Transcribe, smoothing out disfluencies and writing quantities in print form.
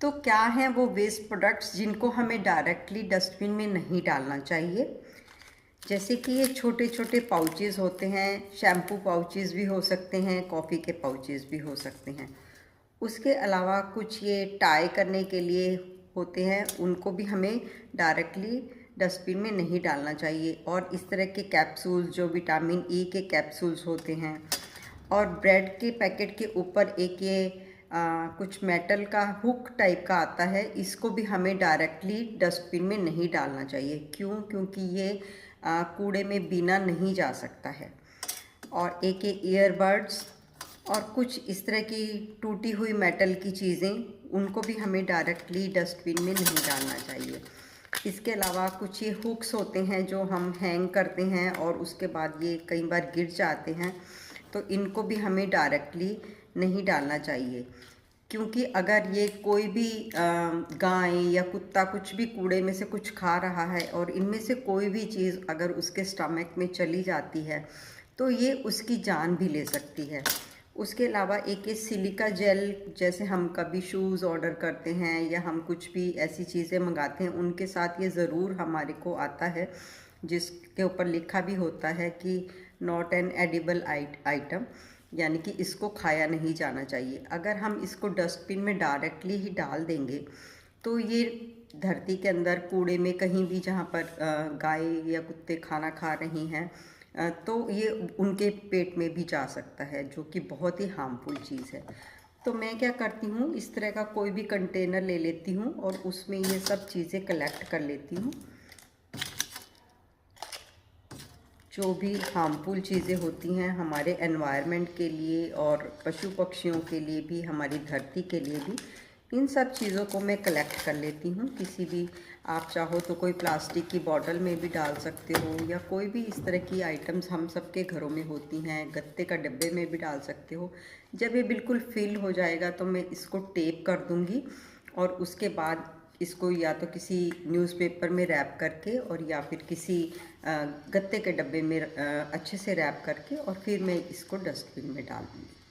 तो क्या हैं वो वेस्ट प्रोडक्ट्स जिनको हमें डायरेक्टली डस्टबिन में नहीं डालना चाहिए। जैसे कि ये छोटे छोटे पाउचेस होते हैं, शैम्पू पाउचेस भी हो सकते हैं, कॉफ़ी के पाउचेस भी हो सकते हैं। उसके अलावा कुछ ये टाई करने के लिए होते हैं, उनको भी हमें डायरेक्टली डस्टबिन में नहीं डालना चाहिए। और इस तरह के कैप्सूल्स जो विटामिन ई के कैप्सूल्स होते हैं, और ब्रेड के पैकेट के ऊपर एक ये कुछ मेटल का हुक टाइप का आता है, इसको भी हमें डायरेक्टली डस्टबिन में नहीं डालना चाहिए। क्यों? क्योंकि ये कूड़े में बीना नहीं जा सकता है। और एक ये ईयरबड्स और कुछ इस तरह की टूटी हुई मेटल की चीज़ें, उनको भी हमें डायरेक्टली डस्टबिन में नहीं डालना चाहिए। इसके अलावा कुछ ये हुक्स होते हैं जो हम हैंग करते हैं और उसके बाद ये कई बार गिर जाते हैं, तो इनको भी हमें डायरेक्टली नहीं डालना चाहिए। क्योंकि अगर ये कोई भी गाय या कुत्ता कुछ भी कूड़े में से कुछ खा रहा है और इनमें से कोई भी चीज़ अगर उसके स्टमक में चली जाती है तो ये उसकी जान भी ले सकती है। उसके अलावा एक ये सिलिका जेल, जैसे हम कभी शूज़ ऑर्डर करते हैं या हम कुछ भी ऐसी चीज़ें मंगाते हैं, उनके साथ ये ज़रूर हमारे को आता है जिसके ऊपर लिखा भी होता है कि नॉट एन एडिबल आइटम, यानी कि इसको खाया नहीं जाना चाहिए। अगर हम इसको डस्टबिन में डायरेक्टली ही डाल देंगे तो ये धरती के अंदर कूड़े में कहीं भी जहाँ पर गाय या कुत्ते खाना खा रही हैं तो ये उनके पेट में भी जा सकता है, जो कि बहुत ही हार्मफुल चीज़ है। तो मैं क्या करती हूँ, इस तरह का कोई भी कंटेनर ले लेती हूँ और उसमें ये सब चीज़ें कलेक्ट कर लेती हूँ। जो भी हार्मफुल चीज़ें होती हैं हमारे एनवायरनमेंट के लिए और पशु पक्षियों के लिए भी, हमारी धरती के लिए भी, इन सब चीज़ों को मैं कलेक्ट कर लेती हूँ। किसी भी, आप चाहो तो कोई प्लास्टिक की बॉटल में भी डाल सकते हो, या कोई भी इस तरह की आइटम्स हम सबके घरों में होती हैं, गत्ते का डब्बे में भी डाल सकते हो। जब ये बिल्कुल फिल हो जाएगा तो मैं इसको टेप कर दूँगी और उसके बाद इसको या तो किसी न्यूज़पेपर में रैप करके और या फिर किसी गत्ते के डब्बे में अच्छे से रैप करके और फिर मैं इसको डस्टबिन में डाल दूँगी।